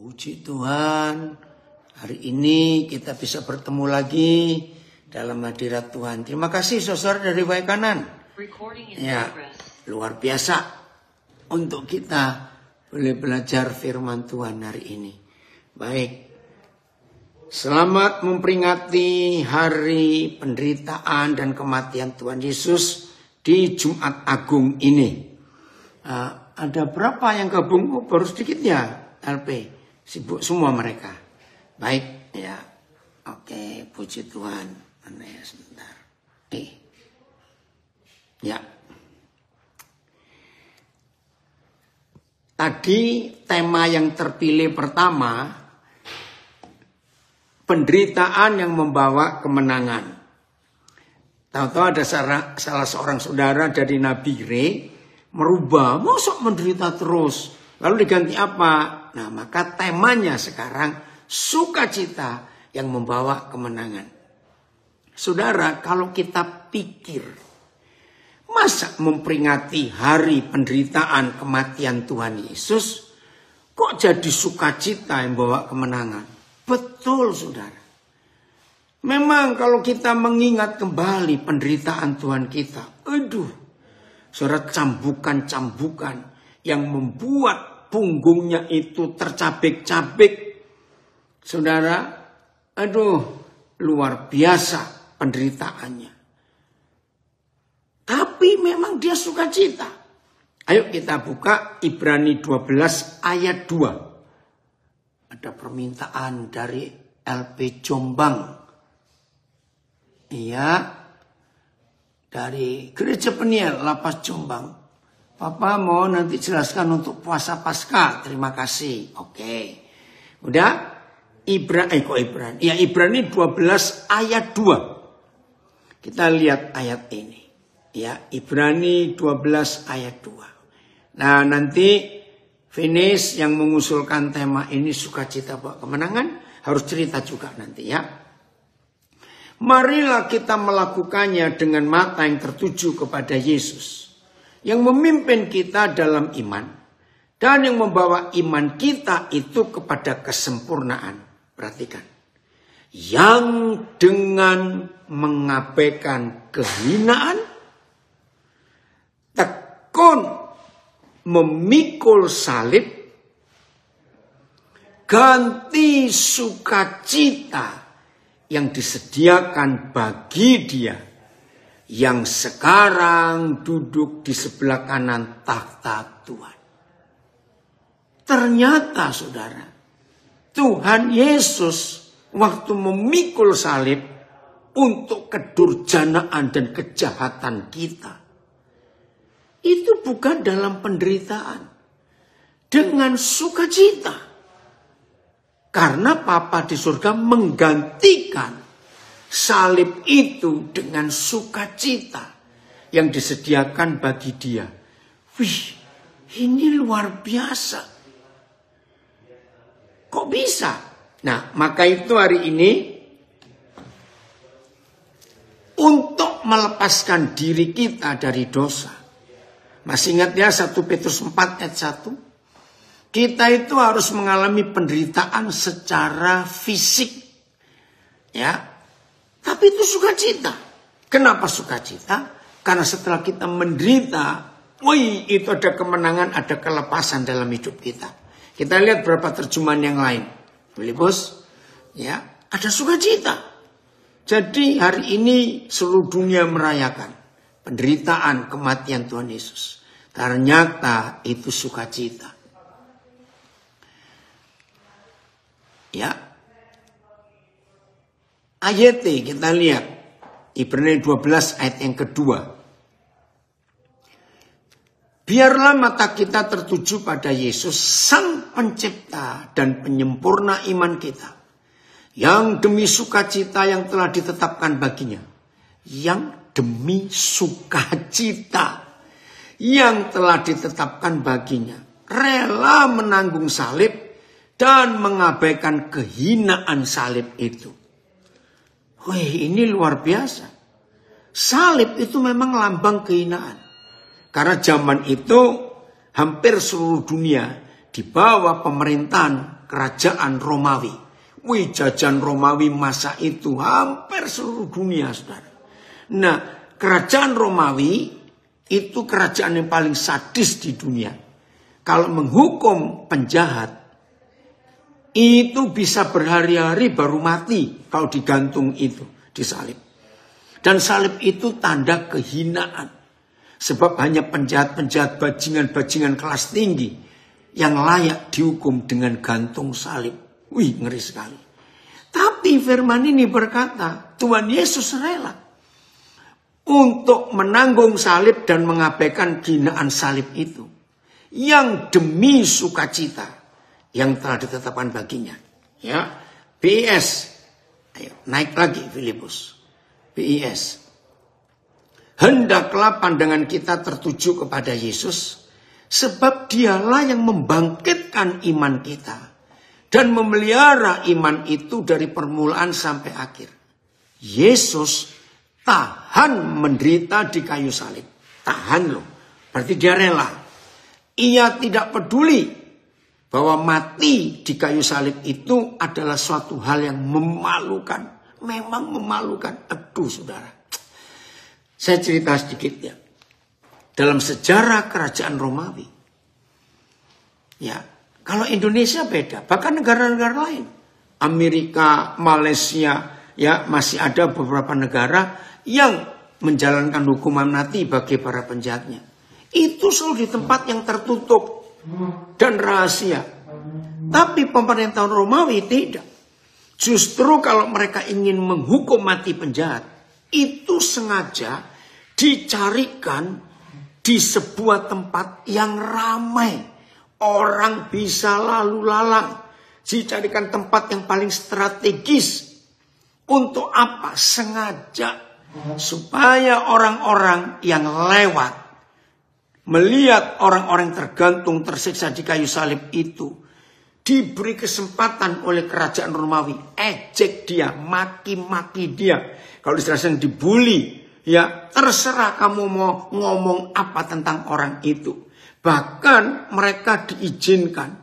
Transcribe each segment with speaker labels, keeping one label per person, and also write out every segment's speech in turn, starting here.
Speaker 1: Puji Tuhan, hari ini kita bisa bertemu lagi dalam hadirat Tuhan. Terima kasih saudara dari baik kanan. Ya, luar biasa untuk kita boleh belajar firman Tuhan hari ini. Baik, selamat memperingati hari penderitaan dan kematian Tuhan Yesus di Jumat Agung ini. Ada berapa yang gabung? Oh, baru sedikit ya, LP. Sibuk semua mereka. Baik, ya. Oke, puji Tuhan. Mana ya, sebentar. Ya. Tadi tema yang terpilih pertama, penderitaan yang membawa kemenangan. Tahu-tahu ada salah seorang saudara dari Nabi Re merubah, masa menderita terus. Lalu diganti apa? Nah, maka temanya sekarang sukacita yang membawa kemenangan. Saudara, kalau kita pikir, masa memperingati hari penderitaan kematian Tuhan Yesus, kok jadi sukacita yang membawa kemenangan? Betul, saudara. Memang kalau kita mengingat kembali penderitaan Tuhan kita, saudara, cambukan-cambukan yang membuat punggungnya itu tercabik-cabik. Saudara, luar biasa penderitaannya. Tapi memang dia sukacita. Ayo kita buka Ibrani 12 ayat 2. Ada permintaan dari LP Jombang. Iya, dari Gereja Peniel Lapas Jombang. Papa mau nanti jelaskan untuk puasa Paskah. Terima kasih. Oke. Udah? Ibrani 12 ayat 2. Kita lihat ayat ini. Ya, Ibrani 12 ayat 2. Nah, nanti finish yang mengusulkan tema ini sukacita buat kemenangan harus cerita juga nanti ya. Marilah kita melakukannya dengan mata yang tertuju kepada Yesus, yang memimpin kita dalam iman dan yang membawa iman kita itu kepada kesempurnaan. Perhatikan. Yang dengan mengabaikan kehinaan, tekun memikul salib, ganti sukacita yang disediakan bagi dia yang sekarang duduk di sebelah kanan takhta Tuhan. Ternyata saudara, Tuhan Yesus waktu memikul salib untuk kedurjanaan dan kejahatan kita, itu bukan dalam penderitaan, dengan sukacita. Karena Bapa di surga menggantikan salib itu dengan sukacita yang disediakan bagi dia. Wih, ini luar biasa. Kok bisa? Nah, maka itu hari ini untuk melepaskan diri kita dari dosa. Masih ingat ya 1 Petrus 4 ayat 1? Kita itu harus mengalami penderitaan secara fisik. Ya. Tapi itu sukacita. Kenapa sukacita? Karena setelah kita menderita, itu ada kemenangan, ada kelepasan dalam hidup kita. Kita lihat beberapa terjemahan yang lain. Boleh bos? Ya, ada sukacita. Jadi hari ini seluruh dunia merayakan penderitaan kematian Tuhan Yesus. Ternyata itu sukacita. Ya. Ayat kita lihat. Ibrani 12 ayat yang kedua. Biarlah mata kita tertuju pada Yesus, Sang Pencipta dan Penyempurna iman kita, yang demi sukacita yang telah ditetapkan baginya. Yang demi sukacita yang telah ditetapkan baginya, rela menanggung salib dan mengabaikan kehinaan salib itu. Wih, ini luar biasa. Salib itu memang lambang kehinaan. Karena zaman itu hampir seluruh dunia di bawah pemerintahan kerajaan Romawi. Wih, jajahan Romawi masa itu hampir seluruh dunia, saudara. Nah, kerajaan Romawi itu kerajaan yang paling sadis di dunia. Kalau menghukum penjahat, itu bisa berhari-hari baru mati kalau digantung itu, disalib. Dan salib itu tanda kehinaan. Sebab hanya penjahat-penjahat bajingan-bajingan kelas tinggi yang layak dihukum dengan gantung salib. Wih, ngeri sekali. Tapi firman ini berkata, Tuhan Yesus rela untuk menanggung salib dan mengabaikan kehinaan salib itu. Yang demi sukacita yang telah ditetapkan baginya. Ya, BIS. Ayo, naik lagi Filipus. BIS. Hendaklah pandangan kita tertuju kepada Yesus, sebab dialah yang membangkitkan iman kita dan memelihara iman itu dari permulaan sampai akhir. Yesus tahan menderita di kayu salib. Tahan loh. Berarti dia rela. Ia tidak peduli bahwa mati di kayu salib itu adalah suatu hal yang memalukan. Memang memalukan. Aduh, saudara. Saya cerita sedikit ya. Dalam sejarah kerajaan Romawi. Ya, kalau Indonesia beda. Bahkan negara-negara lain. Amerika, Malaysia, ya masih ada beberapa negara yang menjalankan hukuman mati bagi para penjahatnya. Itu selalu di tempat yang tertutup dan rahasia. Tapi pemerintahan Romawi tidak. Justru kalau mereka ingin menghukum mati penjahat, itu sengaja dicarikan di sebuah tempat yang ramai. Orang bisa lalu lalang. Dicarikan tempat yang paling strategis. Untuk apa? Sengaja. Supaya orang-orang yang lewat melihat orang-orang tergantung tersiksa di kayu salib itu diberi kesempatan oleh kerajaan Romawi, ejek dia, maki-maki dia. Kalau istilahnya dibully, ya terserah kamu mau ngomong apa tentang orang itu. Bahkan mereka diizinkan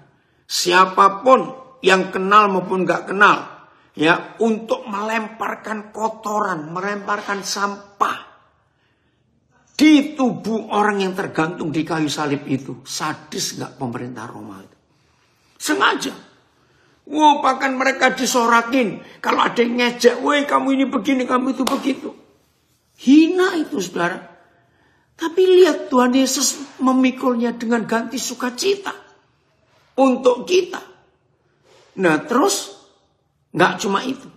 Speaker 1: siapapun yang kenal maupun gak kenal, ya untuk melemparkan kotoran, melemparkan sampah di tubuh orang yang tergantung di kayu salib itu. Sadis gak pemerintah Roma itu? Sengaja. Wow, bahkan mereka disorakin. Kalau ada yang ngejek, woi kamu ini begini, kamu itu begitu. Hina itu, saudara. Tapi lihat Tuhan Yesus memikulnya dengan ganti sukacita. Untuk kita. Nah terus, gak cuma itu.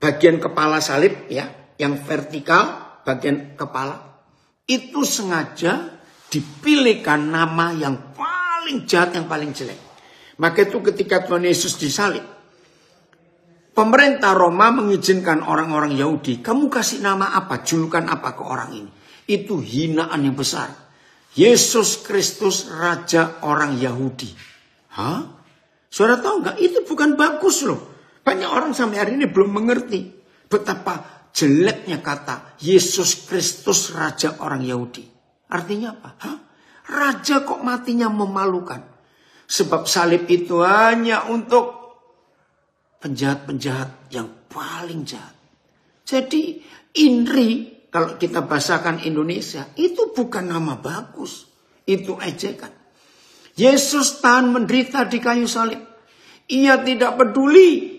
Speaker 1: Bagian kepala salib, ya, yang vertikal, bagian kepala itu sengaja dipilihkan nama yang paling jahat, yang paling jelek. Maka itu ketika Tuhan Yesus disalib, pemerintah Roma mengizinkan orang-orang Yahudi, kamu kasih nama apa, julukan apa ke orang ini. Itu hinaan yang besar. Yesus Kristus Raja orang Yahudi. Hah? Saudara tahu nggak? Itu bukan bagus loh. Banyak orang sampai hari ini belum mengerti betapa jeleknya kata Yesus Kristus Raja orang Yahudi. Artinya apa? Hah? Raja kok matinya memalukan. Sebab salib itu hanya untuk penjahat-penjahat yang paling jahat. Jadi INRI, kalau kita bahasakan Indonesia, itu bukan nama bagus. Itu ejekan. Yesus tahan menderita di kayu salib. Ia tidak peduli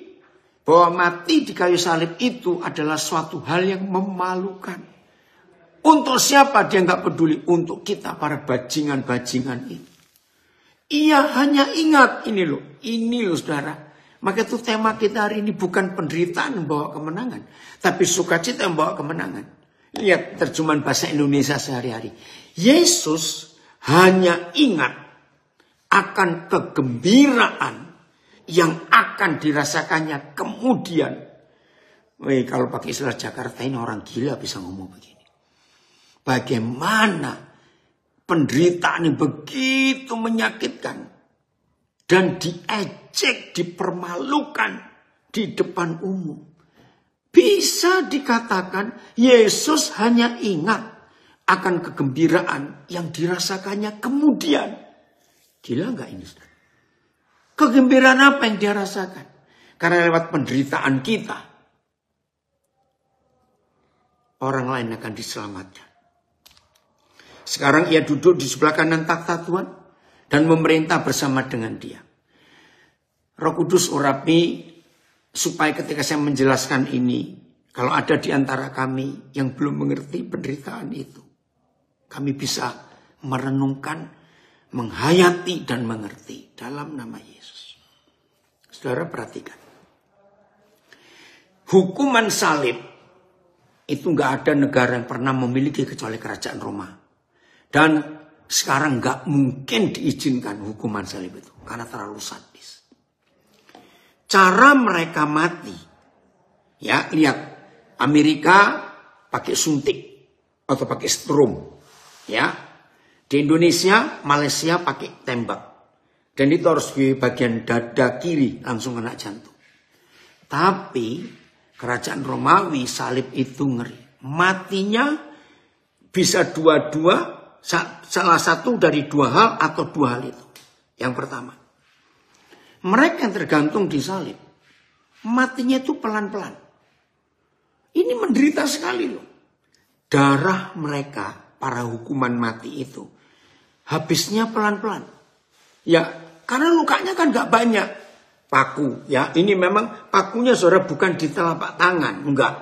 Speaker 1: bahwa mati di kayu salib itu adalah suatu hal yang memalukan. Untuk siapa dia nggak peduli? Untuk kita para bajingan-bajingan ini. Ia hanya ingat ini loh saudara. Maka itu tema kita hari ini bukan penderitaan membawa kemenangan, tapi sukacita membawa kemenangan. Lihat terjemahan bahasa Indonesia sehari-hari. Yesus hanya ingat akan kegembiraan yang akan dirasakannya kemudian. Wih, kalau pakai istilah Jakarta ini orang gila bisa ngomong begini. Bagaimana penderitaan yang begitu menyakitkan dan diejek, dipermalukan di depan umum. Bisa dikatakan Yesus hanya ingat akan kegembiraan yang dirasakannya kemudian. Gila nggak ini, saudara? Kegembiraan apa yang dia rasakan? Karena lewat penderitaan kita, orang lain akan diselamatkan. Sekarang ia duduk di sebelah kanan takhta Tuhan dan memerintah bersama dengan dia. Roh Kudus urapi supaya ketika saya menjelaskan ini, kalau ada di antara kami yang belum mengerti penderitaan itu, kami bisa merenungkan, menghayati dan mengerti dalam nama Yesus. Saudara perhatikan. Hukuman salib itu nggak ada negara yang pernah memiliki kecuali kerajaan Roma. Dan sekarang nggak mungkin diizinkan hukuman salib itu karena terlalu sadis. Cara mereka mati, ya lihat Amerika pakai suntik atau pakai strom, ya. Di Indonesia, Malaysia pakai tembak, dan itu harus di bagian dada kiri langsung kena jantung. Tapi kerajaan Romawi salib itu ngeri, matinya bisa dua-dua. Salah satu dari dua hal atau dua hal itu. Yang pertama, mereka yang tergantung di salib, matinya itu pelan-pelan. Ini menderita sekali loh. Darah mereka, para hukuman mati itu, habisnya pelan-pelan. Ya, karena lukanya kan gak banyak. Paku, ya ini memang pakunya saudara bukan di telapak tangan. Enggak.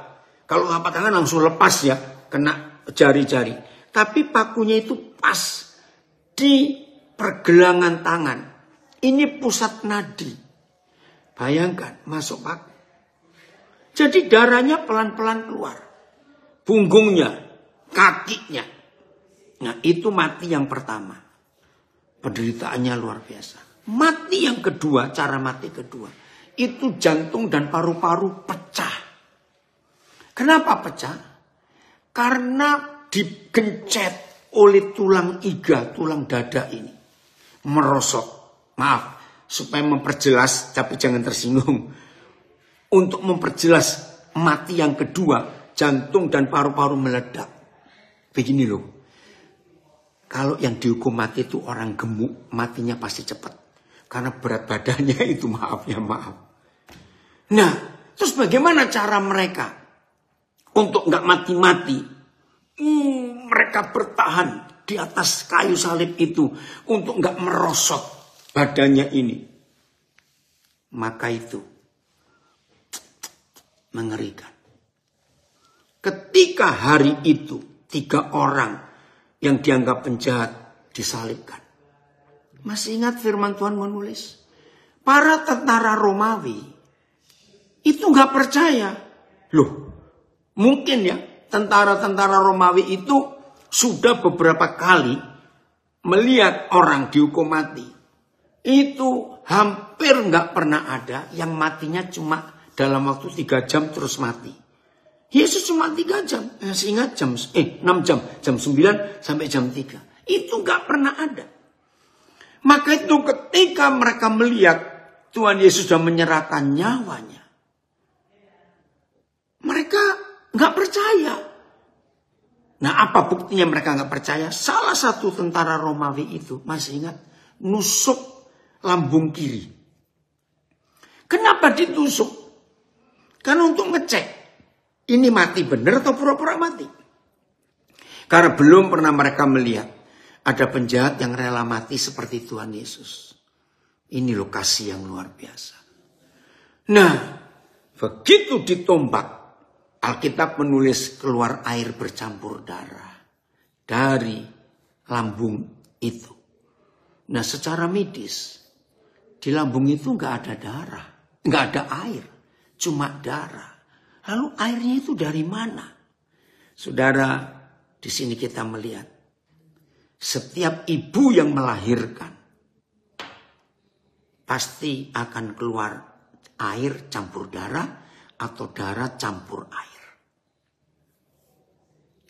Speaker 1: Kalau telapak tangan langsung lepas ya, kena jari-jari. Tapi pakunya itu pas di pergelangan tangan. Ini pusat nadi. Bayangkan masuk paku. Jadi darahnya pelan-pelan keluar. Punggungnya, kakinya. Nah itu mati yang pertama. Penderitaannya luar biasa. Mati yang kedua, cara mati kedua. Itu jantung dan paru-paru pecah. Kenapa pecah? Karena digencet oleh tulang iga, tulang dada ini. Merosot. Maaf, supaya memperjelas, tapi jangan tersinggung. Untuk memperjelas mati yang kedua, jantung dan paru-paru meledak. Begini loh. Kalau yang dihukum mati itu orang gemuk, matinya pasti cepat. Karena berat badannya itu maaf. Nah, terus bagaimana cara mereka untuk nggak mati-mati? Mereka bertahan di atas kayu salib itu untuk nggak merosot badannya ini. Maka itu mengerikan. Ketika hari itu 3 orang yang dianggap penjahat disalibkan. Masih ingat firman Tuhan menulis? Para tentara Romawi itu nggak percaya. Loh, mungkin ya. Tentara-tentara Romawi itu sudah beberapa kali melihat orang dihukum mati. Itu hampir nggak pernah ada yang matinya cuma dalam waktu 3 jam terus mati. Yesus cuma 3 jam. Masih ingat 6 jam. Jam 9 sampai jam 3. Itu nggak pernah ada. Maka itu ketika mereka melihat Tuhan Yesus sudah menyerahkan nyawanya. Mereka nggak percaya. Nah apa buktinya mereka nggak percaya? Salah satu tentara Romawi itu, masih ingat, nusuk lambung kiri. Kenapa ditusuk? Karena untuk ngecek ini mati benar atau pura-pura mati. Karena belum pernah mereka melihat ada penjahat yang rela mati seperti Tuhan Yesus. Ini lokasi yang luar biasa. Nah, begitu ditombak, Alkitab menulis keluar air bercampur darah dari lambung itu. Nah secara medis, di lambung itu nggak ada darah, nggak ada air, cuma darah. Lalu airnya itu dari mana? Saudara, di sini kita melihat setiap ibu yang melahirkan pasti akan keluar air campur darah atau darah campur air.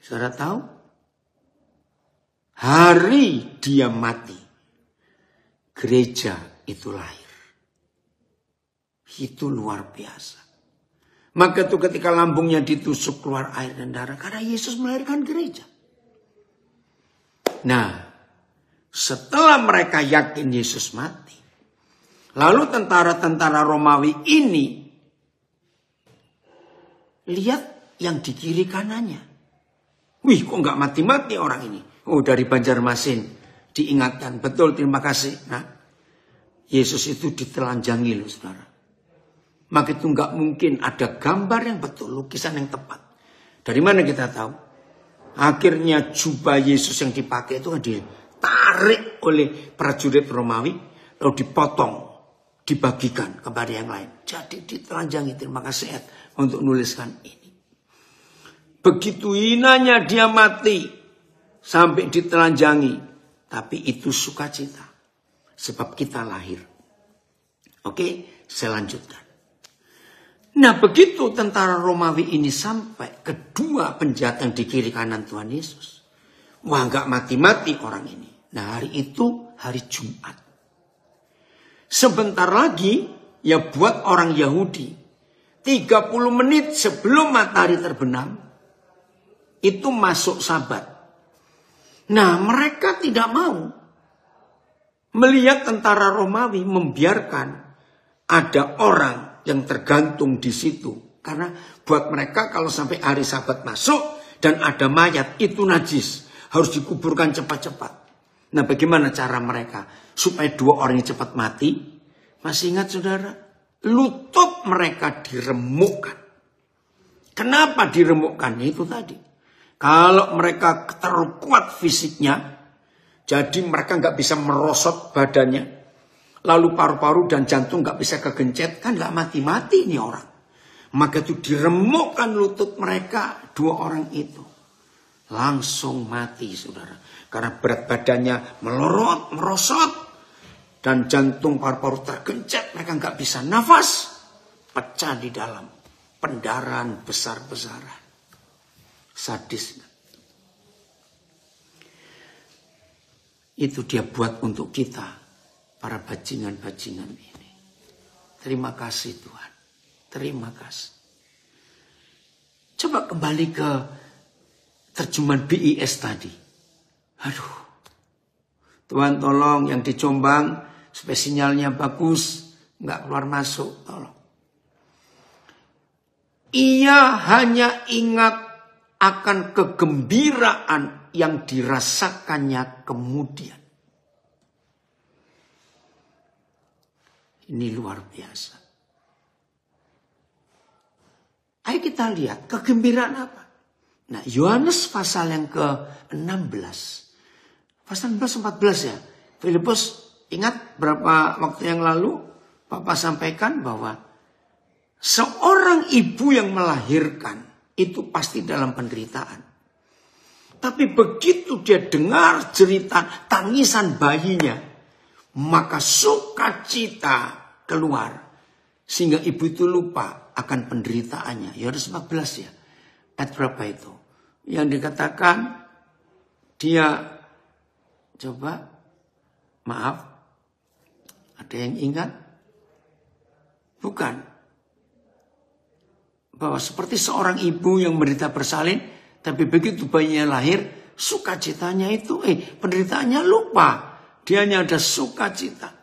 Speaker 1: Saudara tahu? Hari dia mati, gereja itu lahir. Itu luar biasa. Maka itu ketika lambungnya ditusuk keluar air dan darah, karena Yesus melahirkan gereja. Nah, setelah mereka yakin Yesus mati, Lalu tentara-tentara Romawi ini, lihat yang di kiri kanannya. Wih, kok nggak mati-mati orang ini? Oh, dari Banjarmasin diingatkan. Betul, terima kasih. Nah, Yesus itu ditelanjangi loh, saudara. Maka itu nggak mungkin ada gambar yang betul, lukisan yang tepat. Dari mana kita tahu? Akhirnya jubah Yesus yang dipakai itu kan ditarik oleh prajurit Romawi, lalu dipotong, dibagikan kepada yang lain. Jadi ditelanjangi. Terima kasih Ed untuk nuliskan ini. Begitu hinanya dia mati sampai ditelanjangi, tapi itu sukacita sebab kita lahir. Oke, saya lanjutkan. Nah, begitu tentara Romawi ini sampai kedua penjahat yang di kiri kanan Tuhan Yesus. Wah, nggak mati-mati orang ini. Nah, hari itu hari Jumat. Sebentar lagi, ya buat orang Yahudi, 30 menit sebelum matahari terbenam, itu masuk Sabat. Nah, mereka tidak mau melihat tentara Romawi membiarkan ada orang yang tergantung di situ. Karena buat mereka kalau sampai hari Sabat masuk dan ada mayat, itu najis. Harus dikuburkan cepat-cepat. Nah, bagaimana cara mereka supaya dua orang ini cepat mati? Masih ingat saudara? Lutut mereka diremukkan. Kenapa diremukkan? Itu tadi. Kalau mereka terlalu kuat fisiknya, jadi mereka nggak bisa merosot badannya, lalu paru-paru dan jantung nggak bisa kegencet, kan nggak mati-mati nih orang. Maka itu diremukkan lutut mereka, dua orang itu. Langsung mati saudara. Karena berat badannya melorot, merosot. Dan jantung paru-paru tergencet, mereka nggak bisa nafas. Pecah di dalam. Pendarahan besar-besaran. Sadis. Itu dia buat untuk kita, para bajingan-bajingan ini. Terima kasih Tuhan. Terima kasih. Coba kembali ke terjemahan BIS tadi. Aduh. Tuhan tolong yang di Jombang supaya sinyalnya bagus, nggak keluar masuk, tolong. Ia hanya ingat akan kegembiraan yang dirasakannya kemudian. Ini luar biasa. Ayo kita lihat kegembiraan apa. Nah, Yohanes pasal yang ke-16. Pasal 16-14 ya. Filipus ingat berapa waktu yang lalu Bapak sampaikan bahwa seorang ibu yang melahirkan itu pasti dalam penderitaan. Tapi begitu dia dengar cerita tangisan bayinya, maka sukacita keluar. Sehingga ibu itu lupa akan penderitaannya. Yohanes 14 ya. Ayat berapa itu? Yang dikatakan dia, coba, maaf, ada yang ingat? Bukan. Bahwa seperti seorang ibu yang menderita bersalin, tapi begitu bayinya lahir, sukacitanya itu, penderitaannya lupa. Dia hanya ada sukacita.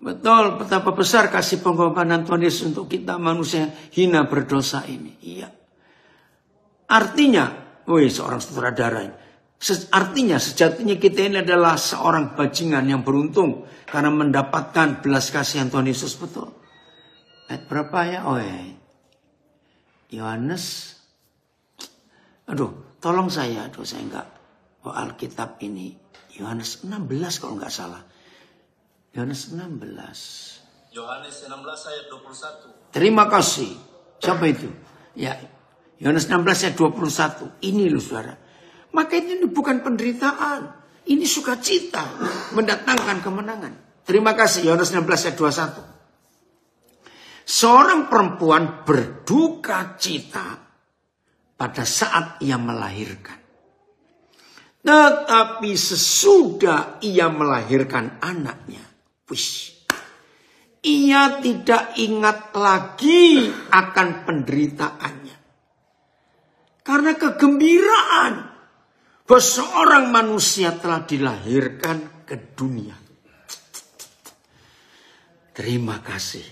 Speaker 1: Betul, betapa besar kasih pengorbanan Tuhan Yesus untuk kita manusia hina berdosa ini. Iya. Artinya, seorang sutradara ini. Artinya sejatinya kita ini adalah seorang bajingan yang beruntung karena mendapatkan belas kasihan Tuhan Yesus, betul. Ayat berapa ya? Yohanes. Tolong saya enggak bawa Alkitab ini. Yohanes 16 kalau enggak salah. Yohanes 16.
Speaker 2: Yohanes 16 ayat 21.
Speaker 1: Terima kasih. Siapa itu? Ya, Yohanes 16 ayat 21. Ini loh saudara. Maka ini bukan penderitaan. Ini sukacita. Mendatangkan kemenangan. Terima kasih. Yohanes 16 ayat 21. Seorang perempuan berduka cita pada saat ia melahirkan. Tetapi sesudah ia melahirkan anaknya, ia tidak ingat lagi akan penderitaannya. Karena kegembiraan bahwa seorang manusia telah dilahirkan ke dunia. Terima kasih.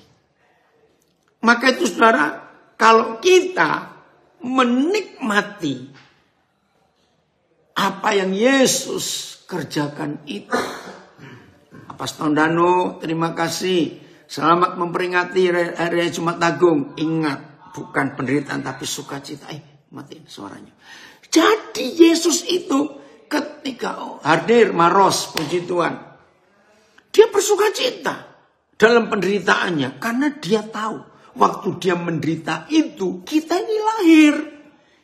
Speaker 1: Maka itu saudara, kalau kita menikmati apa yang Yesus kerjakan itu. Pastor Dano, terima kasih. Selamat memperingati hari Jumat Agung. Ingat, bukan penderitaan tapi sukacita. Matiin suaranya. Jadi Yesus itu ketika hadir maros, puji Tuhan, dia bersukacita dalam penderitaannya. Karena dia tahu waktu dia menderita itu kita ini lahir.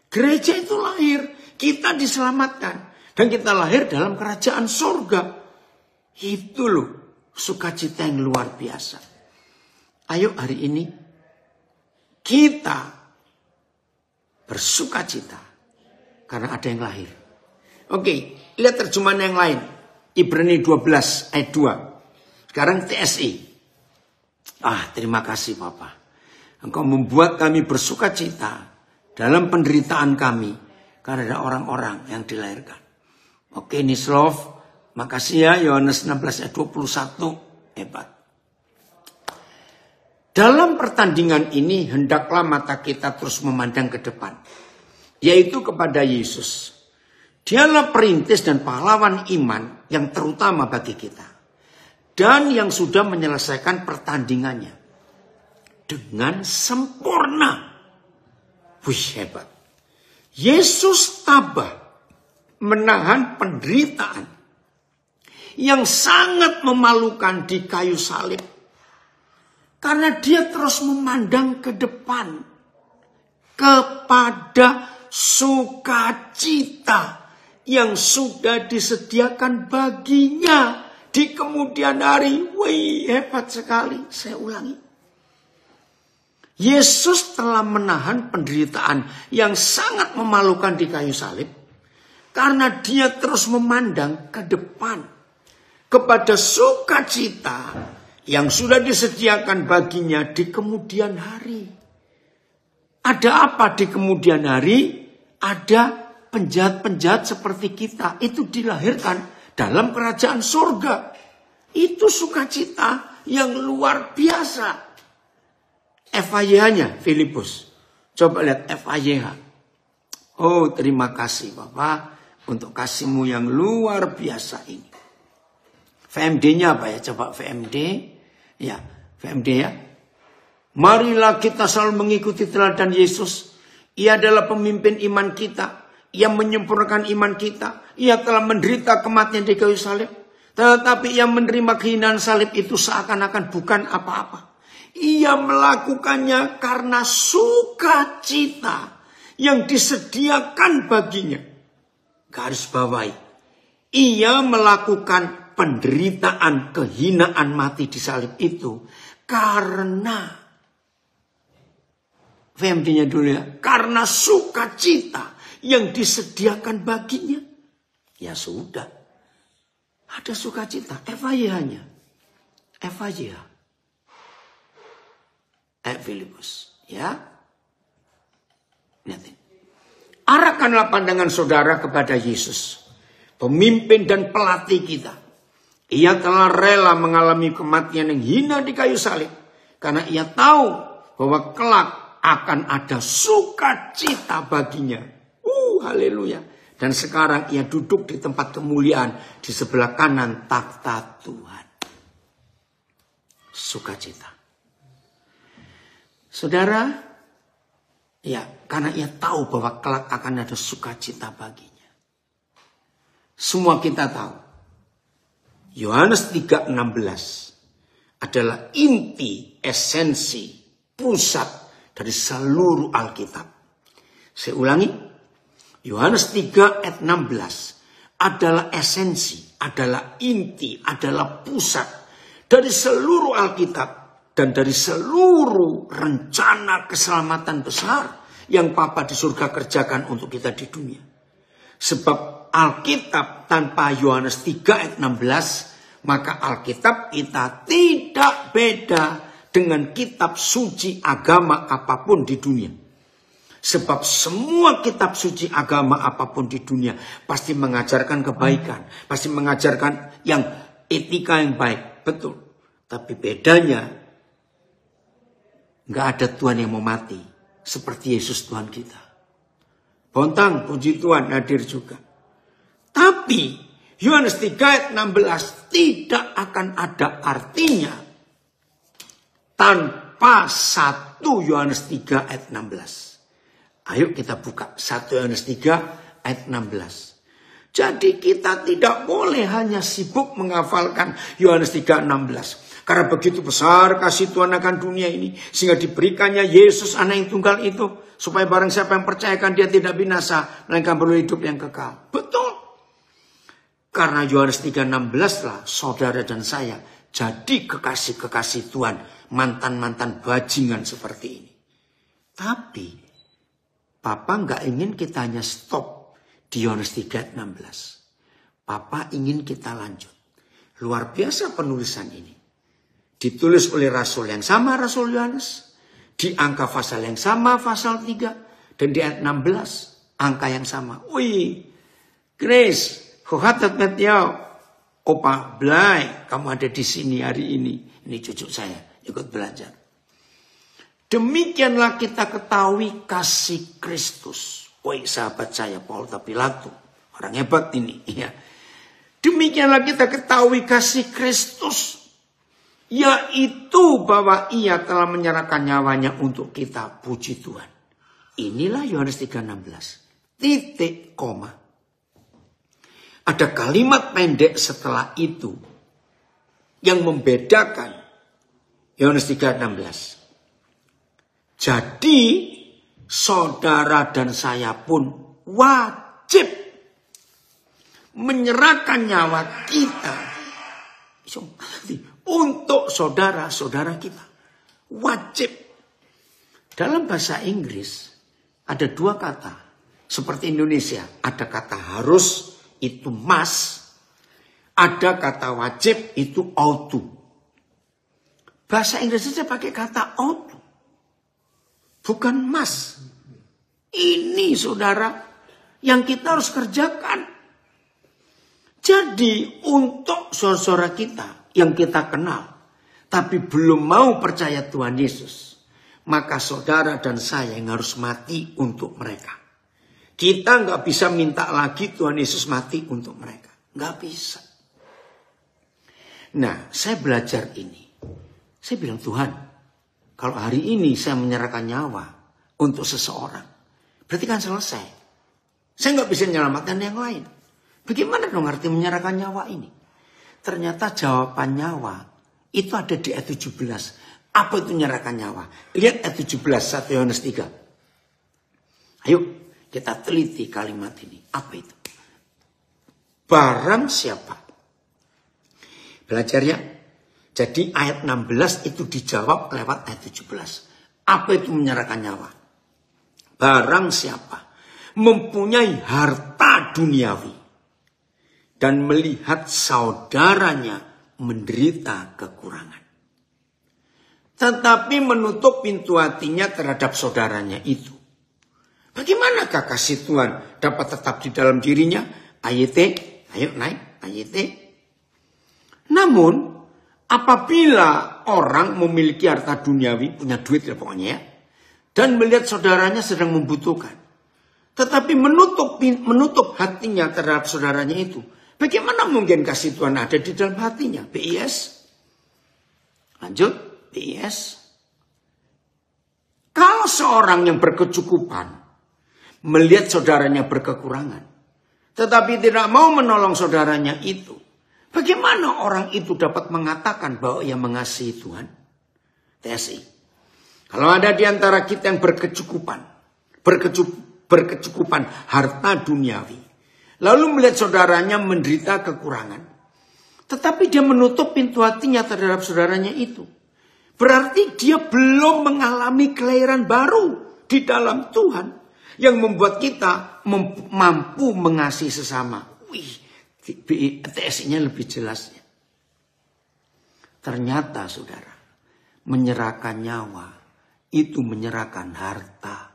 Speaker 1: Gereja itu lahir. Kita diselamatkan. Dan kita lahir dalam kerajaan surga. Itu loh sukacita yang luar biasa. Ayo hari ini kita bersukacita karena ada yang lahir. Oke, lihat terjemahan yang lain. Ibrani 12 ayat 2. Sekarang TSI. Terima kasih Bapak. Engkau membuat kami bersukacita dalam penderitaan kami karena ada orang-orang yang dilahirkan. Oke, Nislov. Makasih ya, Yohanes 16 ayat 21. Hebat. Dalam pertandingan ini hendaklah mata kita terus memandang ke depan. Yaitu kepada Yesus. Dialah perintis dan pahlawan iman yang terutama bagi kita. Dan yang sudah menyelesaikan pertandingannya. Dengan sempurna. Wih, hebat. Yesus tabah menahan penderitaan yang sangat memalukan di kayu salib. Karena dia terus memandang ke depan. Kepada sukacita yang sudah disediakan baginya di kemudian hari. Wih, hebat sekali. Saya ulangi. Yesus telah menahan penderitaan yang sangat memalukan di kayu salib. Karena dia terus memandang ke depan. Kepada sukacita yang sudah disediakan baginya di kemudian hari. Ada apa di kemudian hari? Ada penjahat-penjahat seperti kita. Itu dilahirkan dalam kerajaan surga. Itu sukacita yang luar biasa. FAYH-nya Filipus. Coba lihat FAYH. Oh, terima kasih Bapak untuk kasih-Mu yang luar biasa ini. VMD-nya apa ya? Coba VMD. Ya, VMD ya. Marilah kita selalu mengikuti teladan Yesus. Ia adalah pemimpin iman kita. Ia menyempurnakan iman kita. Ia telah menderita kematian di kayu salib. Tetapi ia menerima kehinaan salib itu seakan-akan bukan apa-apa. Ia melakukannya karena sukacita yang disediakan baginya. Garis bawahi. Ia melakukan penderitaan, kehinaan mati di salib itu karena VMD-nya dulu ya, karena sukacita yang disediakan baginya. Ya sudah, ada sukacita. FAYH-nya, FAYH, Filipus, ya. Lihatin. Arahkanlah pandangan saudara kepada Yesus, pemimpin dan pelatih kita. Ia telah rela mengalami kematian yang hina di kayu salib. Karena ia tahu bahwa kelak akan ada sukacita baginya. Haleluya. Dan sekarang ia duduk di tempat kemuliaan di sebelah kanan takhta Tuhan. Sukacita. Saudara, ya, karena ia tahu bahwa kelak akan ada sukacita baginya. Semua kita tahu. Yohanes 3:16 adalah inti, esensi, pusat dari seluruh Alkitab. Saya ulangi. Yohanes 3 ayat 16 adalah esensi, adalah inti, adalah pusat dari seluruh Alkitab dan dari seluruh rencana keselamatan besar yang Bapa di surga kerjakan untuk kita di dunia. Sebab Alkitab tanpa Yohanes 3 ayat 16, maka Alkitab kita tidak beda dengan kitab suci agama apapun di dunia. Sebab semua kitab suci agama apapun di dunia pasti mengajarkan kebaikan, pasti mengajarkan yang etika yang baik. Betul. Tapi bedanya, nggak ada Tuhan yang mau mati. Seperti Yesus Tuhan kita. Bontang, puji Tuhan hadir juga. Tapi Yohanes 3 ayat 16 tidak akan ada artinya tanpa 1 Yohanes 3 ayat 16. Ayo kita buka 1 Yohanes 3 ayat 16. Jadi kita tidak boleh hanya sibuk menghafalkan Yohanes 3:16. Karena begitu besar kasih Tuhan akan dunia ini, sehingga diberikannya Yesus anak yang tunggal itu, supaya barang siapa yang percayakan dia tidak binasa, melainkan beroleh hidup yang kekal. Betul. Karena Yohanes 3:16 lah saudara dan saya jadi kekasih-kekasih Tuhan, mantan-mantan bajingan seperti ini. Tapi Papa nggak ingin kita hanya stop di Yohanes 3:16. Papa ingin kita lanjut. Luar biasa penulisan ini. Ditulis oleh Rasul yang sama, Rasul Yohanes. Di angka pasal yang sama, pasal 3. Dan di ayat 16, angka yang sama. Wih, Grace, hohatat meteo. Opa Blay, kamu ada di sini hari ini. Ini cucu saya, ikut belajar. Demikianlah kita ketahui kasih Kristus. Woi, sahabat saya, Paul Tapilatu. Orang hebat ini. Ya. Demikianlah kita ketahui kasih Kristus. Yaitu bahwa ia telah menyerahkan nyawanya untuk kita, puji Tuhan. Inilah Yohanes 3:16. Titik koma. Ada kalimat pendek setelah itu yang membedakan Yohanes 3:16. Jadi saudara dan saya pun wajib menyerahkan nyawa kita untuk saudara-saudara kita. Wajib. Dalam bahasa Inggris ada dua kata. Seperti Indonesia. Ada kata harus, itu must. Ada kata wajib, itu ought to. Bahasa Inggris saja pakai kata ought to. Bukan must. Ini saudara yang kita harus kerjakan. Jadi untuk saudara kita yang kita kenal, tapi belum mau percaya Tuhan Yesus, maka saudara dan saya yang harus mati untuk mereka. Kita nggak bisa minta lagi Tuhan Yesus mati untuk mereka. Nggak bisa. Nah, saya belajar ini. Saya bilang, Tuhan, kalau hari ini saya menyerahkan nyawa untuk seseorang, berarti kan selesai. Saya nggak bisa menyelamatkan yang lain. Bagaimana dong arti menyerahkan nyawa ini? Ternyata jawaban nyawa itu ada di ayat 17. Apa itu menyerahkan nyawa? Lihat ayat 17, 1 Yohanes 3. Ayo kita teliti kalimat ini. Apa itu? Barang siapa? Belajar ya. Jadi ayat 16 itu dijawab lewat ayat 17. Apa itu menyerahkan nyawa? Barang siapa mempunyai harta duniawi dan melihat saudaranya menderita kekurangan, tetapi menutup pintu hatinya terhadap saudaranya itu, bagaimanakah kasih Tuhan dapat tetap di dalam dirinya? Ayat, ayo naik ayat. Namun apabila orang memiliki harta duniawi, punya duit ya pokoknya ya, dan melihat saudaranya sedang membutuhkan, tetapi menutup hatinya terhadap saudaranya itu, bagaimana mungkin kasih Tuhan ada di dalam hatinya? BIS. Lanjut, BIS. Kalau seorang yang berkecukupan melihat saudaranya berkekurangan, tetapi tidak mau menolong saudaranya itu, bagaimana orang itu dapat mengatakan bahwa ia mengasihi Tuhan? TSI. Kalau ada di antara kita yang berkecukupan harta duniawi, lalu melihat saudaranya menderita kekurangan, tetapi dia menutup pintu hatinya terhadap saudaranya itu, berarti dia belum mengalami kelahiran baru di dalam Tuhan yang membuat kita mampu mengasihi sesama. Wih, TSI-nya lebih jelasnya. Ternyata saudara, menyerahkan nyawa itu menyerahkan harta.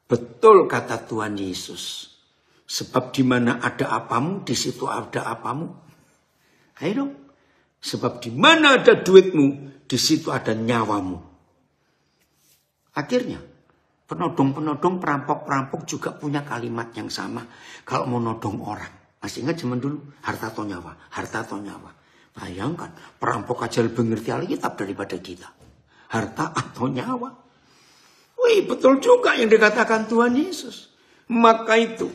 Speaker 1: Betul kata Tuhan Yesus. Sebab di mana ada apamu, di situ ada apamu. Ayo dong. Sebab di mana ada duitmu, di situ ada nyawamu. Akhirnya, penodong-penodong, perampok-perampok juga punya kalimat yang sama. Kalau mau nodong orang. Masih ingat zaman dulu? Harta atau nyawa? Harta atau nyawa? Bayangkan, perampok aja lebih ngerti Alkitab daripada kita. Harta atau nyawa? Wih, betul juga yang dikatakan Tuhan Yesus. Maka itu,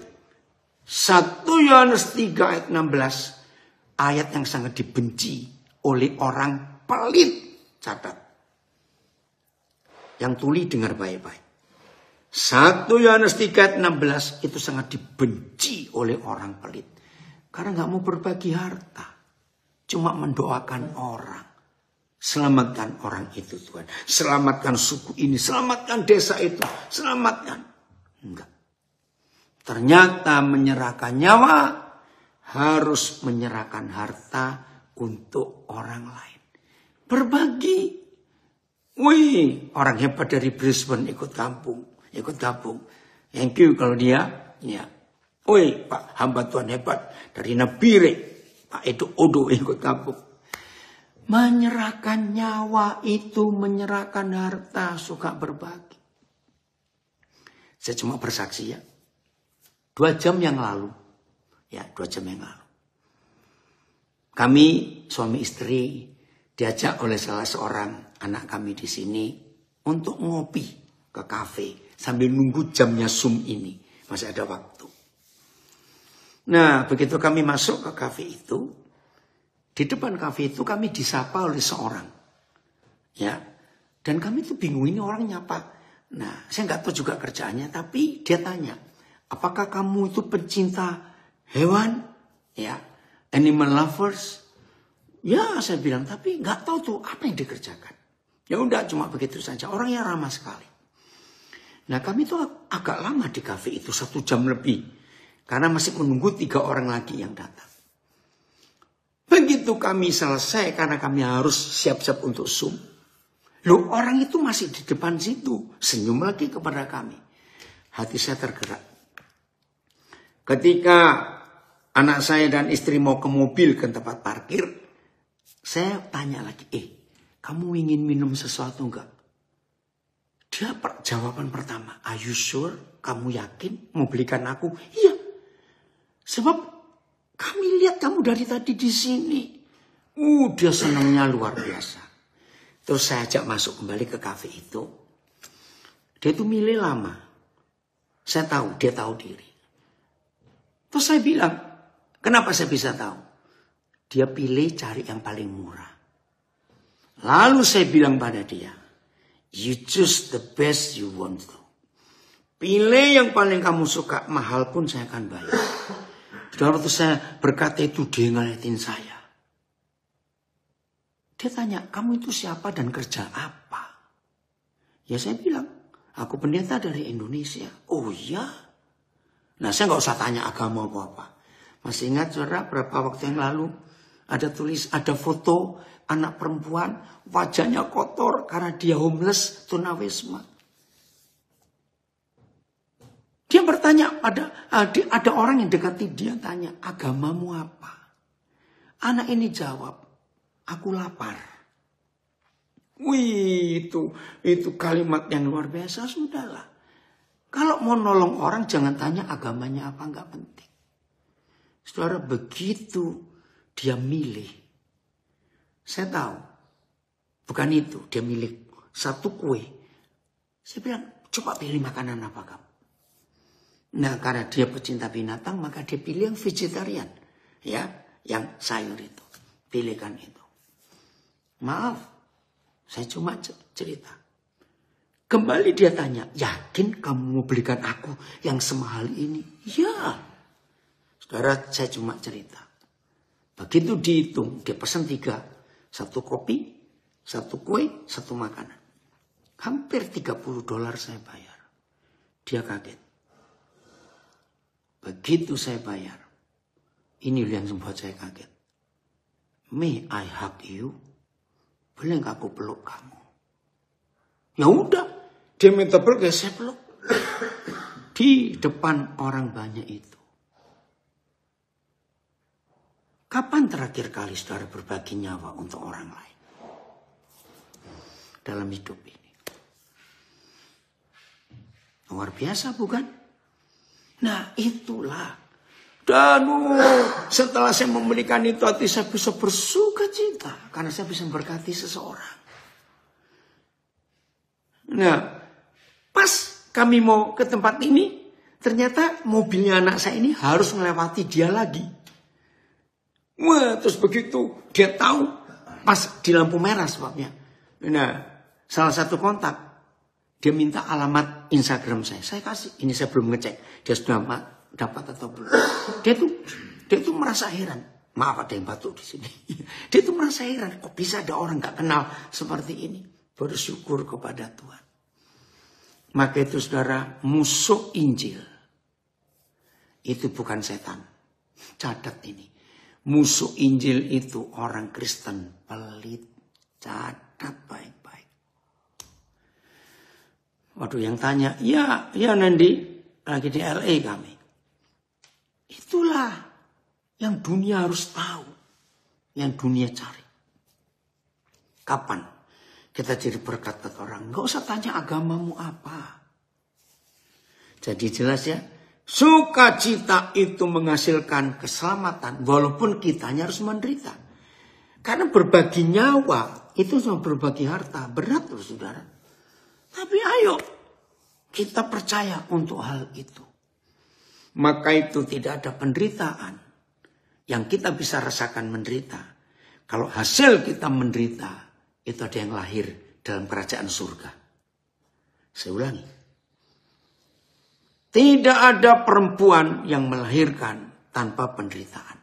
Speaker 1: 1 Yohanes 3 ayat 16. Ayat yang sangat dibenci oleh orang pelit. Catat. Yang tuli dengar baik-baik. 1 Yohanes 3 ayat 16 itu sangat dibenci oleh orang pelit. Karena gak mau berbagi harta. Cuma mendoakan orang. Selamatkan orang itu Tuhan. Selamatkan suku ini. Selamatkan desa itu. Selamatkan. Enggak. Ternyata menyerahkan nyawa harus menyerahkan harta untuk orang lain. Berbagi. Wih, orang hebat dari Brisbane ikut gabung. Thank you kalau dia. Ya. Wih, Pak hamba Tuhan hebat dari Nabire. Pak Edo Odo ikut gabung. Menyerahkan nyawa itu menyerahkan harta, suka berbagi. Saya cuma bersaksi ya. 2 jam yang lalu. Ya, 2 jam yang lalu. Kami suami istri diajak oleh salah seorang anak kami di sini untuk ngopi ke kafe sambil nunggu jamnya Zoom ini. Masih ada waktu. Nah, begitu kami masuk ke kafe itu, di depan kafe itu kami disapa oleh seorang. Ya. Dan kami tuh bingung ini orang nyapa. Nah, saya nggak tahu juga kerjaannya, tapi dia tanya, apakah kamu itu pencinta hewan? Ya, animal lovers? Ya, saya bilang, tapi nggak tahu tuh apa yang dikerjakan. Ya udah, cuma begitu saja. Orangnya ramah sekali. Nah, kami tuh agak lama di kafe itu, 1 jam lebih. Karena masih menunggu 3 orang lagi yang datang. Begitu kami selesai, karena kami harus siap-siap untuk Zoom. Loh, orang itu masih di depan situ. Senyum lagi kepada kami. Hati saya tergerak. Ketika anak saya dan istri mau ke mobil ke tempat parkir, saya tanya lagi, kamu ingin minum sesuatu enggak? Dia jawaban pertama, are you sure? Kamu yakin mau belikan aku? Iya. Sebab kami lihat kamu dari tadi di sini. Dia senangnya luar biasa. Terus saya ajak masuk kembali ke kafe itu. Dia itu milih lama. Saya tahu, dia tahu diri. Terus saya bilang, kenapa saya bisa tahu? Dia pilih cari yang paling murah. Lalu saya bilang pada dia, you choose the best you want to. Pilih yang paling kamu suka, mahal pun saya akan bayar. Saudara, waktu saya berkata itu, dia ngeliatin saya. Dia tanya, kamu itu siapa dan kerja apa? Ya saya bilang, aku pendeta dari Indonesia. Oh iya? Nah, saya nggak usah tanya agama apa-apa. Masih ingat saudara, berapa waktu yang lalu ada foto anak perempuan, wajahnya kotor karena dia homeless, tunawisma. Dia bertanya ada orang yang dekati dia, tanya, agamamu apa? Anak ini jawab, aku lapar. Wih, itu kalimat yang luar biasa, sudahlah. Kalau mau nolong orang jangan tanya agamanya apa, nggak penting. Saudara, begitu dia milih. Saya tahu, bukan itu, dia milih 1 kue. Saya bilang, coba pilih makanan apa kamu? Nah, karena dia pecinta binatang, maka dia pilih yang vegetarian. Ya, yang sayur itu. Pilihkan itu. Maaf, saya cuma cerita. Kembali dia tanya, yakin kamu mau belikan aku yang semahal ini? Ya. Saudara, saya cuma cerita. Begitu dihitung, dia pesan 3. 1 kopi, 1 kue, 1 makanan. Hampir $30 saya bayar. Dia kaget. Begitu saya bayar, ini yang membuat saya kaget. May I hug you? Boleh nggak aku peluk kamu? Ya udah, dia minta peluk, ya saya peluk. Di depan orang banyak itu. Kapan terakhir kali saudara berbagi nyawa untuk orang lain? Dalam hidup ini. Luar biasa bukan? Nah itulah. Dan setelah saya memberikan itu, hati saya bisa bersuka cita. Karena saya bisa memberkati seseorang. Nah, pas kami mau ke tempat ini, ternyata mobilnya anak saya ini harus melewati dia lagi. Wah, terus begitu dia tahu pas di lampu merah sebabnya. Nah, salah satu kontak, dia minta alamat Instagram saya. Saya kasih, ini saya belum ngecek. Dia sudah dapat atau belum. Dia tuh merasa heran. Maaf ada yang batuk di sini. Dia tuh merasa heran, kok bisa ada orang gak kenal seperti ini. Bersyukur kepada Tuhan. Maka itu saudara, musuh Injil itu bukan setan. Catat ini. Musuh Injil itu orang Kristen pelit. Catat baik-baik. Waduh, yang tanya, ya Nandi, lagi di LA kami. Itulah yang dunia harus tahu. Yang dunia cari. Kapan kita jadi berkat buat orang? Gak usah tanya agamamu apa. Jadi jelas ya. Sukacita itu menghasilkan keselamatan. Walaupun kitanya harus menderita. Karena berbagi nyawa itu sama berbagi harta. Berat loh saudara. Tapi ayo. Kita percaya untuk hal itu. Maka itu tidak ada penderitaan. Yang kita bisa rasakan menderita. Kalau hasil kita menderita. Itu ada yang lahir dalam kerajaan surga. Saya ulangi. Tidak ada perempuan yang melahirkan tanpa penderitaan.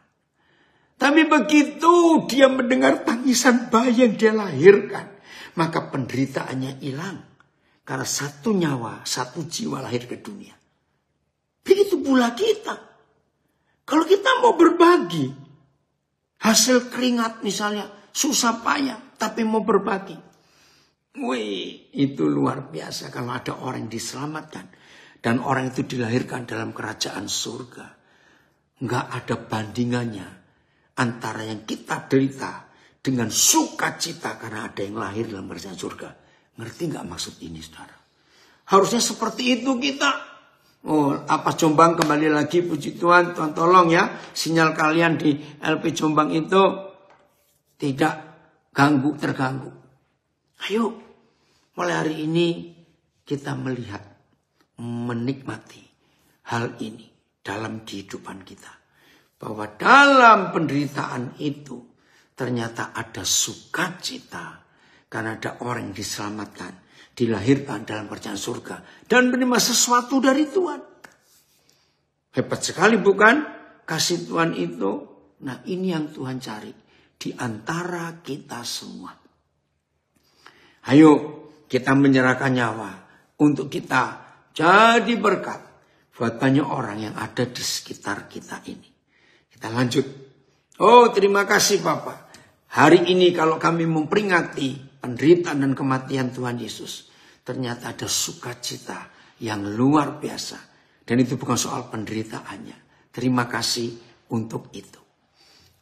Speaker 1: Tapi begitu dia mendengar tangisan bayi yang dia lahirkan. Maka penderitaannya hilang. Karena satu nyawa, satu jiwa lahir ke dunia. Begitu pula kita. Kalau kita mau berbagi. Hasil keringat misalnya. Susah payah. Tapi mau berbagi. Wih, itu luar biasa kalau ada orang yang diselamatkan. Dan orang itu dilahirkan dalam kerajaan surga. Nggak ada bandingannya. Antara yang kita derita dengan sukacita karena ada yang lahir dalam kerajaan surga. Ngerti nggak maksud ini saudara? Harusnya seperti itu kita. Oh, apa Jombang kembali lagi, puji Tuhan. Tuhan tolong ya. Sinyal kalian di LP Jombang itu tidak terganggu. Ayo, mulai hari ini kita melihat, menikmati hal ini dalam kehidupan kita. Bahwa dalam penderitaan itu ternyata ada sukacita. Karena ada orang yang diselamatkan, dilahirkan dalam kerajaan surga. Dan menerima sesuatu dari Tuhan. Hebat sekali bukan? Kasih Tuhan itu. Nah ini yang Tuhan cari. Di antara kita semua. Ayo kita menyerahkan nyawa. Untuk kita jadi berkat. Buat banyak orang yang ada di sekitar kita ini. Kita lanjut. Oh terima kasih Bapak. Hari ini kalau kami memperingati penderitaan dan kematian Tuhan Yesus. Ternyata ada sukacita yang luar biasa. Dan itu bukan soal penderitaannya. Terima kasih untuk itu.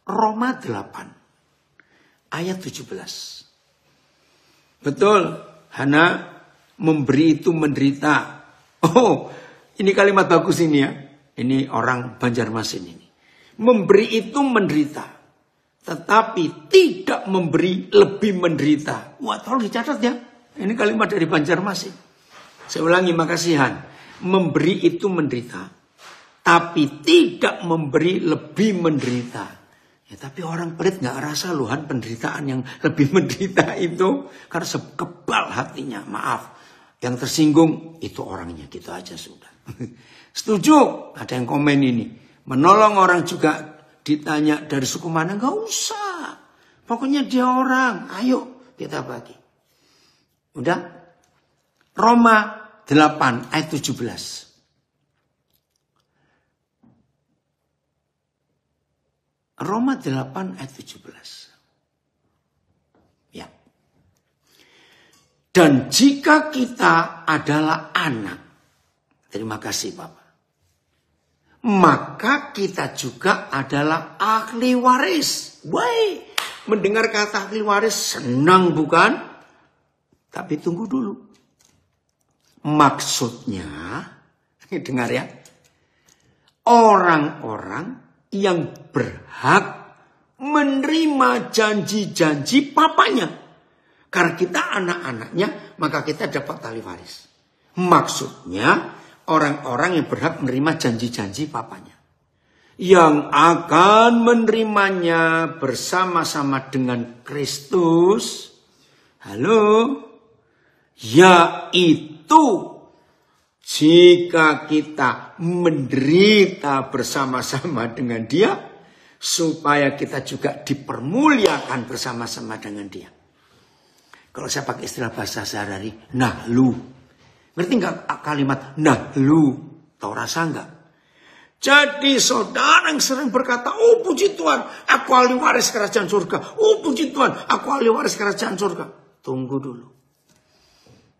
Speaker 1: Roma 8. Ayat 17. Betul, Hana memberi itu menderita. Oh, ini kalimat bagus ini ya. Ini orang Banjarmasin ini. Memberi itu menderita. Tetapi tidak memberi lebih menderita. Wah, tolong dicatat ya. Ini kalimat dari Banjarmasin. Saya ulangi, makasih Han. Memberi itu menderita. Tapi tidak memberi lebih menderita. Ya, tapi orang pelit gak rasa luhan penderitaan yang lebih menderita itu. Karena sekebal hatinya. Maaf. Yang tersinggung itu orangnya. Gitu aja sudah. Setuju? Ada yang komen ini. Menolong orang juga ditanya dari suku mana. Gak usah. Pokoknya dia orang. Ayo kita bagi. Udah? Roma 8 ayat 17. Roma 8 ayat 17. Ya. Dan jika kita adalah anak. Terima kasih Bapak. maka kita juga adalah ahli waris. Woi, mendengar kata ahli waris senang bukan? Tapi tunggu dulu. Maksudnya, dengar ya, orang-orang yang berhak menerima janji-janji papanya. Karena kita anak-anaknya, maka kita dapat ahli waris. Maksudnya, orang-orang yang berhak menerima janji-janji papanya. Yang akan menerimanya bersama-sama dengan Kristus. Halo? Yaitu jika kita menderita bersama-sama dengan Dia, supaya kita juga dipermuliakan bersama-sama dengan Dia. Kalau saya pakai istilah bahasa sehari-hari, nahlu. Ngerti nggak kalimat nahlu? Tahu rasa nggak? Jadi saudara yang sering berkata, oh puji Tuhan, aku ahli waris kerajaan surga. Oh puji Tuhan, aku ahli waris kerajaan surga. Tunggu dulu.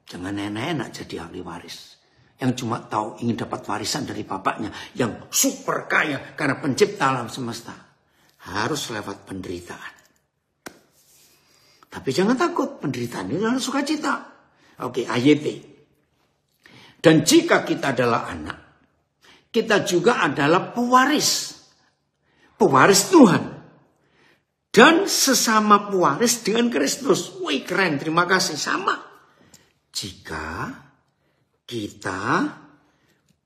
Speaker 1: Jangan enak-enak jadi ahli waris. Yang cuma tahu ingin dapat warisan dari bapaknya. Yang super kaya karena pencipta alam semesta. Harus lewat penderitaan. Tapi jangan takut, penderitaan itu adalah sukacita. Oke, AYT. Dan jika kita adalah anak, kita juga adalah pewaris. Pewaris Tuhan. Dan sesama pewaris dengan Kristus. Wih keren, terima kasih. Sama. Jika kita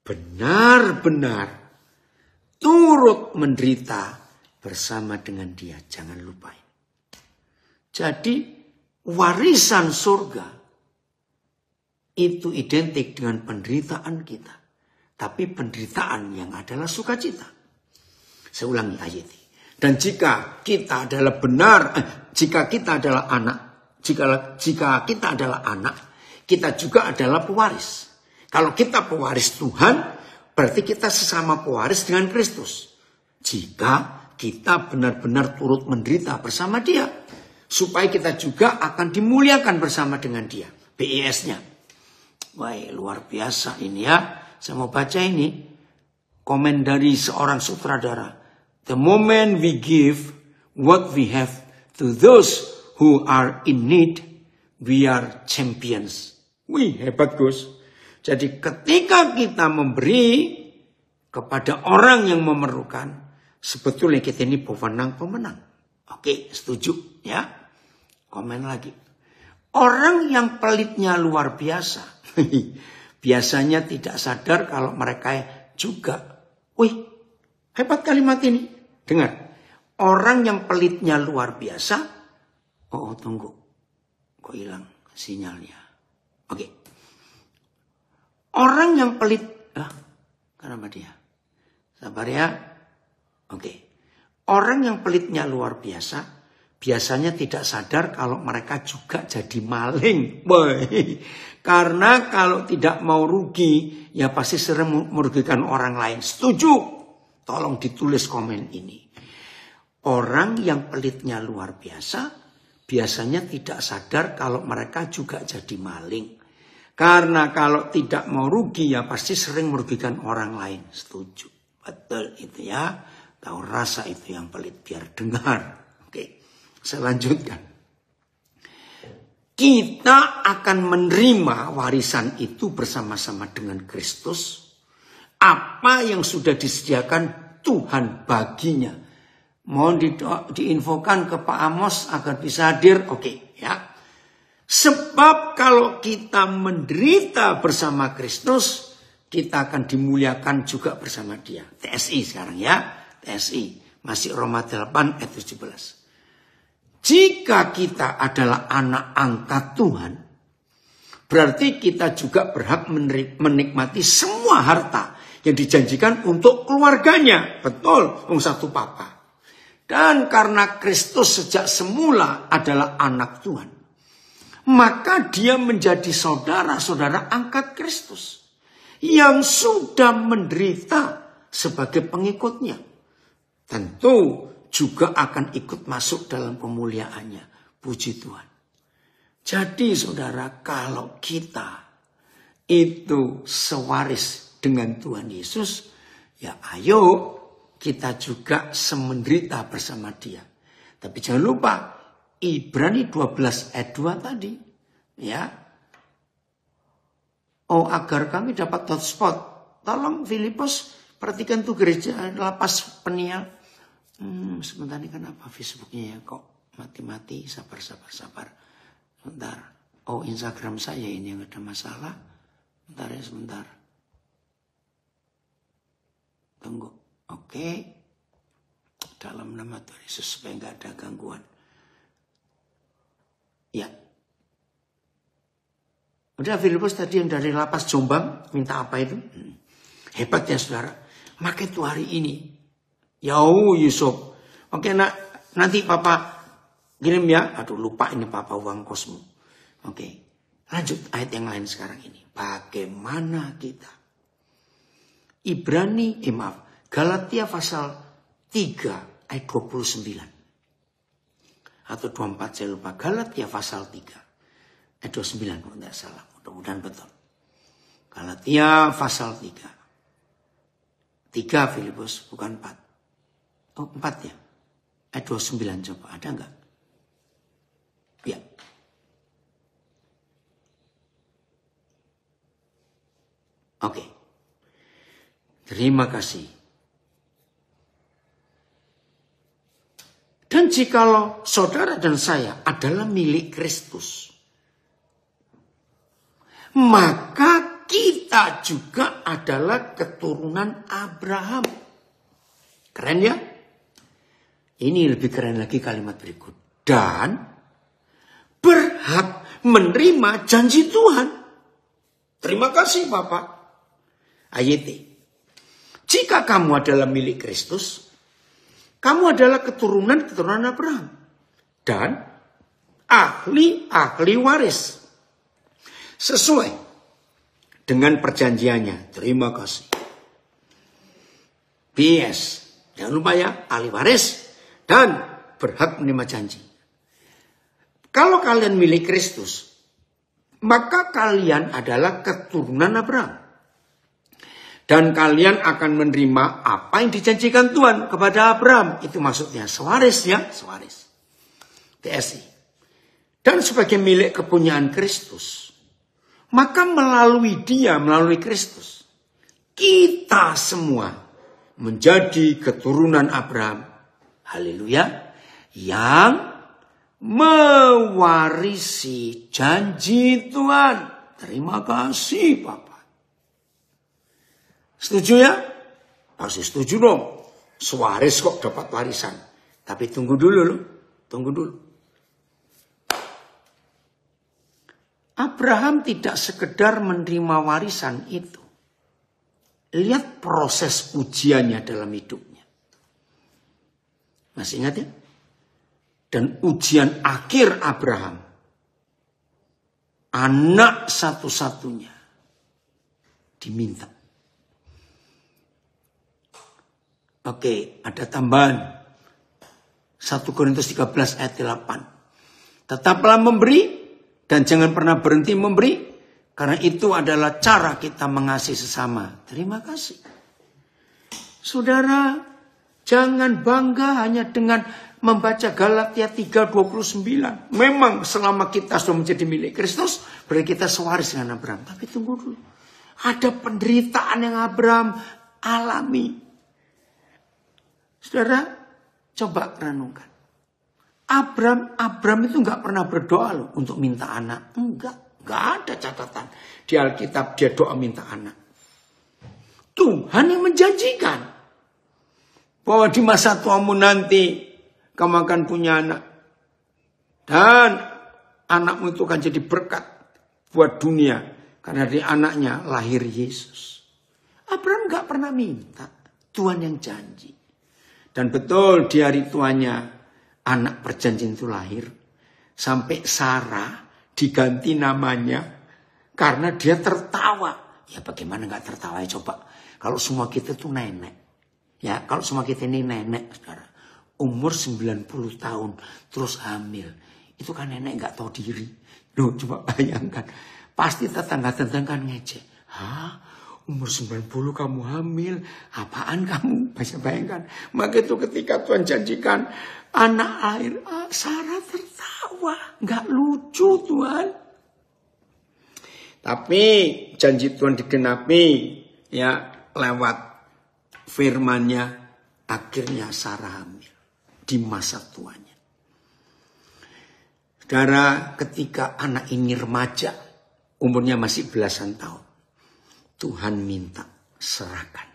Speaker 1: benar-benar turut menderita bersama dengan Dia. Jangan lupain. Jadi warisan surga itu identik dengan penderitaan kita. Tapi penderitaan yang adalah sukacita. Saya ulangi ayat ini. Dan jika kita adalah jika kita adalah anak, jika kita adalah anak, kita juga adalah pewaris. Kalau kita pewaris Tuhan, berarti kita sesama pewaris dengan Kristus. Jika kita benar-benar turut menderita bersama Dia, supaya kita juga akan dimuliakan bersama dengan Dia. BIS-nya. Wah, luar biasa ini ya. Saya mau baca ini. Komen dari seorang sutradara. The moment we give what we have to those who are in need, we are champions. Wih, hebat Gus. Jadi ketika kita memberi kepada orang yang memerlukan, sebetulnya kita ini pemenang. Oke, setuju ya? Komen lagi. Orang yang pelitnya luar biasa. Biasanya tidak sadar kalau mereka juga. Wih, hebat kalimat ini. Dengar. Orang yang pelitnya luar biasa. Oh, tunggu. Kok hilang sinyalnya? Oke. Orang yang pelit. Kenapa dia? Sabar ya. Oke. Orang yang pelitnya luar biasa. Biasanya tidak sadar kalau mereka juga jadi maling. Karena kalau tidak mau rugi, ya pasti sering merugikan orang lain. Setuju? Tolong ditulis komen ini. Orang yang pelitnya luar biasa, biasanya tidak sadar kalau mereka juga jadi maling. Karena kalau tidak mau rugi, ya pasti sering merugikan orang lain. Setuju? Betul itu ya. Tahu rasa itu yang pelit, biar dengar. Oke. Saya lanjutkan. Kita akan menerima warisan itu bersama-sama dengan Kristus. Apa yang sudah disediakan Tuhan baginya. Mohon diinfokan ke Pak Amos agar bisa hadir. Oke, ya. Sebab kalau kita menderita bersama Kristus, kita akan dimuliakan juga bersama Dia. TSI sekarang ya. TSI. Masih Roma 8 ayat 17. Jika kita adalah anak angkat Tuhan, berarti kita juga berhak menikmati semua harta yang dijanjikan untuk keluarganya. Betul, satu papa. Dan karena Kristus sejak semula adalah anak Tuhan, maka Dia menjadi saudara-saudara angkat Kristus yang sudah menderita sebagai pengikutnya. Tentu juga akan ikut masuk dalam kemuliaannya. Puji Tuhan. Jadi saudara, kalau kita itu sewaris dengan Tuhan Yesus, Ya ayo kita juga semenderita bersama dia. Tapi jangan lupa Ibrani 12 ayat 2 tadi. Ya. Oh agar kami dapat hotspot. Tolong Filipus perhatikan tuh gereja lapas Peniel. Sebentar ini kenapa Facebooknya ya kok mati-mati. Sabar. Sebentar. Oh Instagram saya ini yang ada masalah. Sebentar. Tunggu. Oke. Dalam nama Tuhan Yesus supaya nggak ada gangguan. Ya. Udah Filipus tadi yang dari lapas Jombang minta apa itu? Hebat ya saudara. Maka itu hari ini. Yauh Yusuf. Oke nanti papa kirim ya. Aduh lupa ini papa uang kosmu. Oke. Lanjut ayat yang lain sekarang ini. Bagaimana kita? Galatia pasal 3 ayat 29. Atau 24 saya lupa. Galatia pasal 3 ayat 29 kalau tidak salah. Mudah-mudahan betul. Galatia pasal 3. 3 Filipus bukan 4. Oh 4 ya. Ayat 29 coba. Ada enggak? Ya. Oke. Terima kasih. Dan jikalau saudara dan saya adalah milik Kristus, maka kita juga adalah keturunan Abraham. Keren ya? Ini lebih keren lagi kalimat berikut. Dan berhak menerima janji Tuhan. Terima kasih Bapak. Ayat jika kamu adalah milik Kristus, kamu adalah keturunan Abraham. Dan ahli waris. Sesuai dengan perjanjiannya. Terima kasih. PS. Jangan lupa ya, ahli waris dan berhak menerima janji. Kalau kalian milik Kristus, maka kalian adalah keturunan Abraham. Dan kalian akan menerima apa yang dijanjikan Tuhan kepada Abraham. Itu maksudnya sewaris ya, sewaris. TSI. Dan sebagai milik kepunyaan Kristus, maka melalui Kristus, kita semua menjadi keturunan Abraham. Haleluya. Yang mewarisi janji Tuhan. Terima kasih Bapak. Setuju ya? Pasti setuju dong. Sewaris kok dapat warisan. Tapi tunggu dulu loh. Tunggu dulu. Abraham tidak sekedar menerima warisan itu. Lihat proses ujiannya dalam hidupnya. Masih ingat ya? Dan ujian akhir Abraham. Anak satu-satunya. Diminta. Oke, ada tambahan. 1 Korintus 13 ayat 8. Tetaplah memberi dan jangan pernah berhenti memberi. Karena itu adalah cara kita mengasihi sesama. Terima kasih. Saudara, jangan bangga hanya dengan membaca Galatia 3:29. Memang selama kita sudah menjadi milik Kristus, berarti kita sewaris dengan Abraham. Tapi tunggu dulu. Ada penderitaan yang Abraham alami. Saudara, coba renungkan. Abraham itu nggak pernah berdoa loh untuk minta anak. Nggak ada catatan di Alkitab dia doa minta anak. Tuhan yang menjanjikan bahwa di masa tuamu nanti kamu akan punya anak. Dan anakmu itu akan jadi berkat buat dunia. Karena dari anaknya lahir Yesus. Abraham nggak pernah minta. Tuhan yang janji. Dan betul di hari tuanya anak perjanjian itu lahir. Sampai Sarah diganti namanya karena dia tertawa. Ya bagaimana gak tertawa ya coba. Kalau semua kita tuh nenek. Ya kalau semua kita ini nenek saudara. Umur 90 tahun terus hamil. Itu kan nenek gak tahu diri. Loh coba bayangkan. Pasti tetangga-tetangga kan ngejek. Hah? umur 90 kamu hamil. Apaan kamu? Bisa bayangkan. Maka itu ketika Tuhan janjikan anak air, Sarah tertawa. Nggak lucu Tuhan. Tapi janji Tuhan digenapi ya lewat firman-Nya, akhirnya Sarah hamil di masa tuanya. Saudara, ketika anak ini remaja, umurnya masih belasan tahun, Tuhan minta serahkan.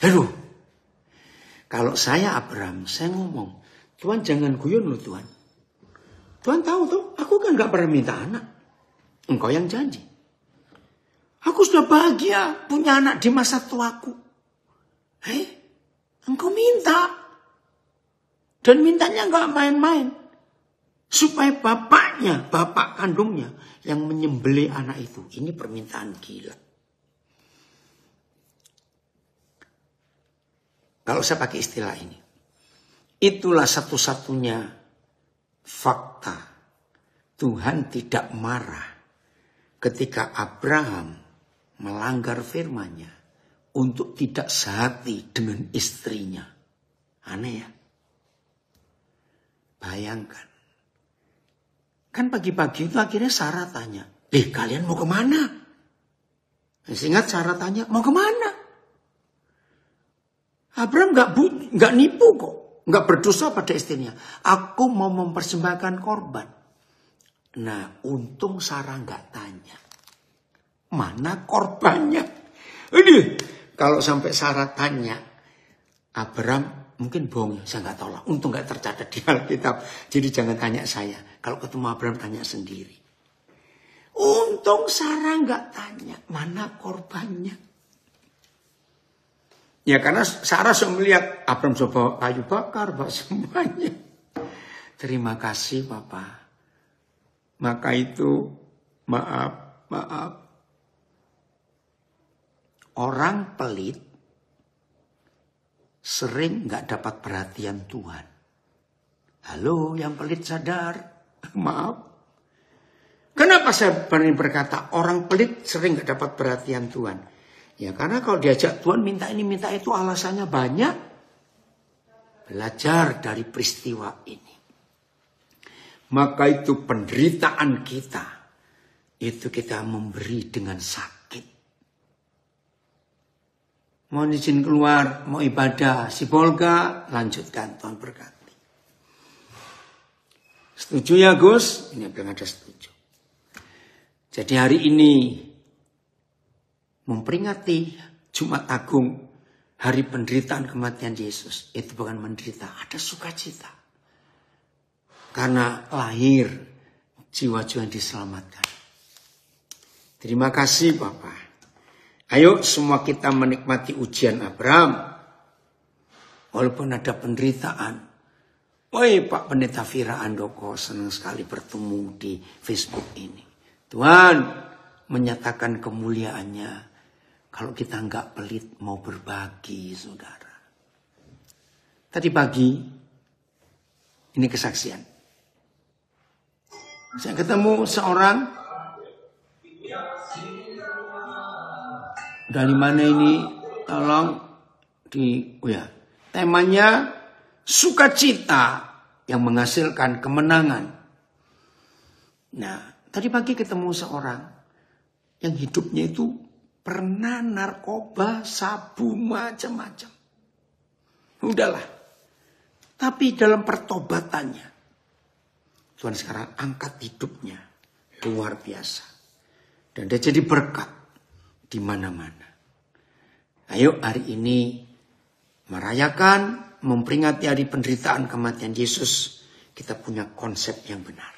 Speaker 1: Aduh, kalau saya Abraham, saya ngomong, Tuhan jangan guyon loh Tuhan. Tuhan tahu tuh, aku kan gak pernah minta anak. Engkau yang janji. Aku sudah bahagia punya anak di masa tuaku. Engkau minta. Dan mintanya gak main-main. Supaya bapaknya, bapak kandungnya yang menyembelih anak itu. Ini permintaan gila. Kalau saya pakai istilah ini. Itulah satu-satunya fakta. Tuhan tidak marah ketika Abraham melanggar firman-Nya untuk tidak sehati dengan istrinya. Aneh ya? Bayangkan. Kan pagi-pagi itu akhirnya Sarah tanya, kalian mau kemana? Ingat Sarah tanya, mau kemana? Abraham gak nipu kok. Gak berdosa pada istrinya. Aku mau mempersembahkan korban. Nah, untung Sarah gak tanya. Mana korbannya? Ini kalau sampai Sarah tanya, Abraham mungkin bohong, saya nggak tahu lah. Untung nggak tercatat di Alkitab. Jadi jangan tanya saya. Kalau ketemu Abraham tanya sendiri. Untung Sarah nggak tanya mana korbannya. Ya karena Sarah sudah melihat Abraham coba kayu bakar, bawa semuanya. Terima kasih Bapak. Maka itu maaf. Orang pelit sering nggak dapat perhatian Tuhan. Halo, yang pelit sadar. Maaf. Kenapa saya berani berkata orang pelit sering nggak dapat perhatian Tuhan? Ya karena kalau diajak Tuhan minta ini minta itu alasannya banyak. Belajar dari peristiwa ini. Maka itu penderitaan kita. Itu kita memberi dengan sakit. Mau izin keluar, mau ibadah, si Bolga, lanjutkan, Tuhan berkati. Setuju ya Gus? Ini bilang ada setuju. Jadi hari ini memperingati Jumat Agung, hari penderitaan kematian Yesus. Itu bukan menderita, ada sukacita. Karena lahir jiwa-jiwa yang diselamatkan. Terima kasih Bapak. Ayo semua kita menikmati ujian Abraham. Walaupun ada penderitaan. Woi Pak Pendeta Fira Andoko senang sekali bertemu di Facebook ini. Tuhan menyatakan kemuliaannya. Kalau kita nggak pelit mau berbagi saudara. Tadi pagi ini kesaksian. Saya ketemu seorang. Dari mana ini? Tolong temanya sukacita yang menghasilkan kemenangan. Nah, tadi pagi ketemu seorang yang hidupnya itu pernah narkoba, sabu, macam-macam. Udahlah. Tapi dalam pertobatannya, Tuhan sekarang angkat hidupnya luar biasa. Dan dia jadi berkat di mana-mana. Ayo hari ini merayakan, memperingati hari penderitaan kematian Yesus. Kita punya konsep yang benar.